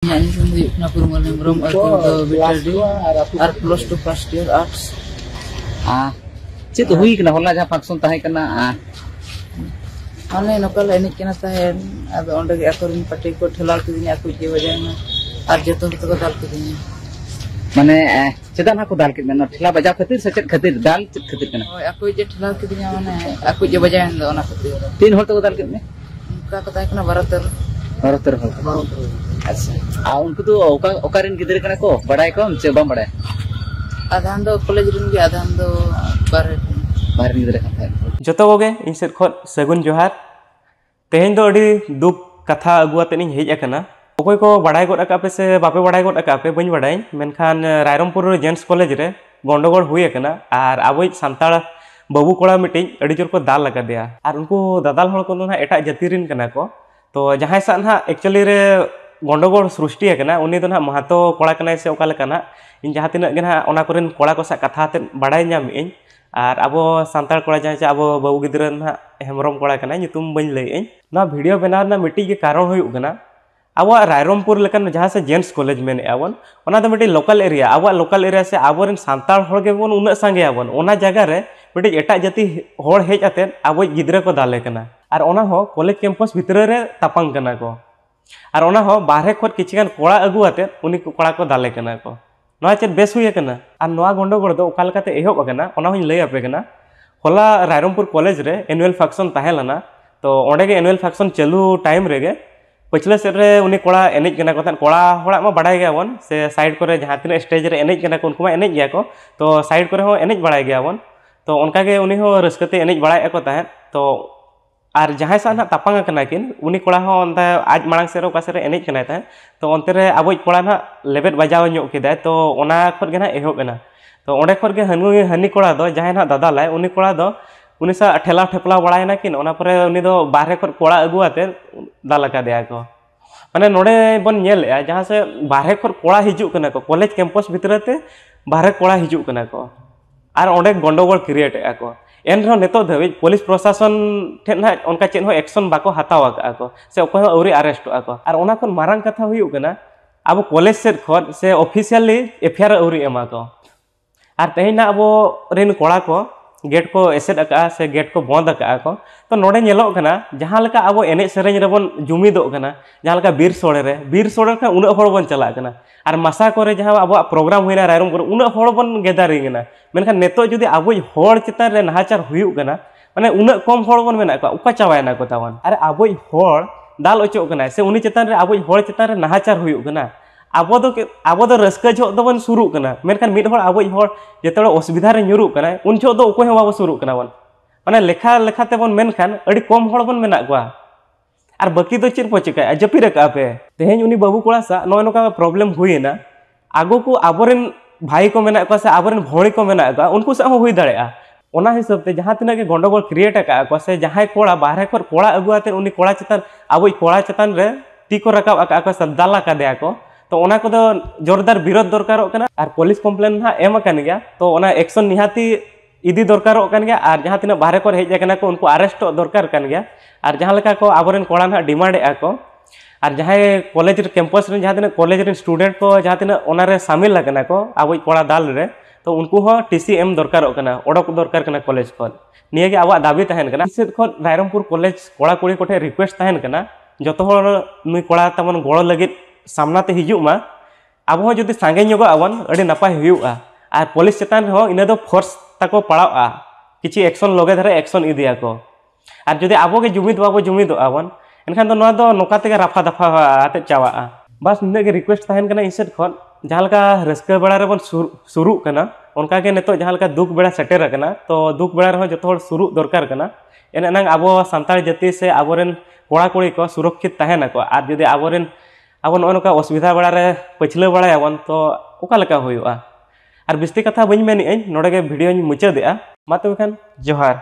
Napurungan Hemrom atau BTD art plus to first year arts. Cik hui kena hola jahang function tahe kena Ane nokal enik kena tahen ado onde akorin pati ko thelal kidinya aku je wajana ar joto ko dal kidinya. Mane cedan aku dal kidna thela baja khatir se chet khatir dal chet khatir kena. Oh aku je thelal kidinya mane aku je wajan do ona khatir. Tin hol to dal kidne. Ka ko tahe kena barater hol. अच्छा उनको तो ओकारिन गिदरे कना को बड़ाई को से बम बड़ाई आधान दो कॉलेज रिन गे आधान दो बाहर गिदरे कना जतो गोगे इन सेट खो सगुन जोहार तेहेन दो अडी दुख कथा अगुआते नि हेज अकना ओकोय को बड़ाई गोड अका पे से बापे बड़ाई गोड अका पे बኝ बड़ाई मेनखान रायरमपुर जेंट्स कॉलेज रे गंडगोल हुई अकना आर आबोय सांताळ बाबू कोड़ा मिटिंग अडी जोर को दाल लगा दिया आर उनको दादाल हळ को ना एटा जाति रिन कना को तो जहां सा ना एक्चुअली रे गंडगोल सृष्टि है उनी दो ना महतो कोड़ा कना से ओका लेका ना इन जहां तिना गे ना ओना कोरेन कोड़ा को सा कथा ते बाडाय ᱧᱟᱢ ᱤᱧ आर अबो सांताल कोड़ा जहां अबो बाबू गिदरा ना हेमरम कोड़ा कना ᱧᱩᱛᱩᱢ बኝ लई ᱤᱧ ना वीडियो बनाव ना मिट्टी के कारण हुई कना अब रायरमपुर लेकन जहां से जेंट्स कॉलेज मेने आवन ओना दो मिट्टी लोकल एरिया अब लोकल एरिया से आबोरेन सांताल हळ गे बोन उना संगे आवन ओना जगह रे मिट्टी एटा जाति हळ हेज आते आबो गिदरा को दाले कना आर ओना हो कॉलेज कैंपस भीतर रे तापांग कना को और ओना हो बाहरे खत किछगान कोड़ा अगु आते उनी कोड़ा को दाले कना को नोआ चेत बेस हुई कना आर नोआ गंडगोल दो ओका लेकाते एहोब कना ओना होई लई आपे कना होला रायरमपुर कॉलेज रे एनुअल फंक्शन ताहेलाना तो ओंडे गे एनुअल फंक्शन चालू टाइम रेगे पछले सेट रे उनी कोड़ा एनेज कना को कोड़ा होड़ा मा बाडाय गयावन से साइड करे जहां तिना स्टेज रे एनेज कना को उनको मा एनेज गया को तो साइड करे हो एनेज बाडाय गयावन तो उनका गे उनी हो रस्कते एनेज बाडाय को ताहे तो और जहां सा ना तापांग कना किन उनी कोड़ा हो अंता आज मांग से ओका से एनेज कना ताहे तो अंते रे आबोज कोड़ा ना लेबेट बजाव ᱧᱚᱜ केदा तो ओना खत गे ना एहोब एना तो ओंडे खत गे हनी कोड़ा दो जहां ना दादा लाय उनी कोड़ा दो उनी सा ठेला ठेपला बड़ायना किन ओना परे उनी दो बाहरे खत कोड़ा अगु आते दाल लगा दिया को माने नोडे बन नेल जहां से बाहरे खत कोड़ा हिजु कना को कॉलेज कैंपस भीतरते बाहरे कोड़ा हिजु कना को आर ओंडे गंडगोल क्रिएट को एन नेतो धाबी पुलिस प्रशासन ठेन ना उनका चेन हो एक्शन बाको हताव को से ओको औरी अरेस्ट को और ओना खन मारंग कथा हुई कना अब कॉलेज सेट खन से ऑफिशियली एफआईआर औरी एमा को और तेहिना अब रेन कोड़ा को गेट को एसेट अका से गेट को बंद अका को तो नोडे नेलो कना जहां लका अब एने सेरेज रेबन जुमिदो कना जहां लका बीर सोड़े का उना हड़ बन चला कना और मसा करे जहां अब प्रोग्राम हुईना रायरम करे उना हड़ बन गेदारिंग कना मेनखान नेतो जुदी अब हड़ चितान रे नाहाचार हुयु कना माने उना कम हड़ बन मेना को उका चावायना को तावन अरे अब हड़ दाल ओचो कना से उनी चितान रे अब हड़ चितान रे नाहाचार हुयु कना अब दो रस्का जो दो बन शुरू कना मेनखान मिड हड़ अब हड़ जेतोड़े असुविधा रे न्युरु कना उन जो दो ओको बाबो शुरू कना बन माने लेखा लेखाते बन मेनखान अडी कम हड़ बन मेना को और बाकी तो चिर पचिका जपी रखा पे तेहेन उनी बाबू कोड़ा सा नय नका प्रॉब्लम हुईना आगो को आबोरेन भाई को मेना को से आबोरेन भौणी को मेना को उनको से हुई दाड़ेआ ओना हिसाब ते जहां तिना के गंडगोल क्रिएट अका को से जहां कोड़ा बाहरे को कोड़ा अगुआते उनी कोड़ा चितान आबो कोड़ा चितान रे ती को रकाब अका को सदाला का दिया को तो ओना को दो जोरदार विरोध दरकारो कना और पुलिस कंप्लेन हा एम अकन गया तो ओना एक्शन निहाती इदी दरकारो कन गया और जहां तिना बाहरे को हेज अकना को उनको अरेस्ट दरकार कन गया और जहां लका को आबोरेन कोड़ा ना डिमांड को और जहां कॉलेज कैंपस रे जहां तिना कॉलेज रे स्टूडेंट को जहां तिना ओना रे शामिल लगना को आबो कोड़ा दाल रे तो उनको हो टीसीएम दरकारो कना ओडक दरकार कना कॉलेज को निये के आबो दाबी तहन कना से को रायरमपुर कॉलेज कोड़ा कुड़ी कोठे रिक्वेस्ट तहन कना जतो हर नुई कोड़ा तमन गोड़ लगित सामना ते हिजु मा अब हो जदि सांगे ᱧᱚᱜ आवन अडी नपाय हुयुआ और पुलिस चेतान हो इना दो फोर्स ताको पड़ावा किछि एक्शन लगे धरे एक्शन इदिया को और जदि आबो के जुमिद बाबो जुमिद आवन एनखान दो नोआ दो नोका तेगे राफा दफा आते चावा बस निने के रिक्वेस्ट तहन कना इसेट खन जहां लका रस्का बेड़ा रे बन शुरू कना उनका के नेतो जहां लका दुख बेड़ा सेटेर कना तो दुख बेड़ा रे जतो हर शुरू दरकार कना एने नंग आबो सांताल जाति से आबोरेन कोड़ा कुड़ी को सुरक्षित तहन को और जदि आबोरेन अब नका असुविधा बड़ा रे पछले बड़ायावन तो ओका लका हुयुआ और बिस्ती कथा बኝ मेनी नोडे के वीडियो मुचादेआ मा तबे खान जोहार।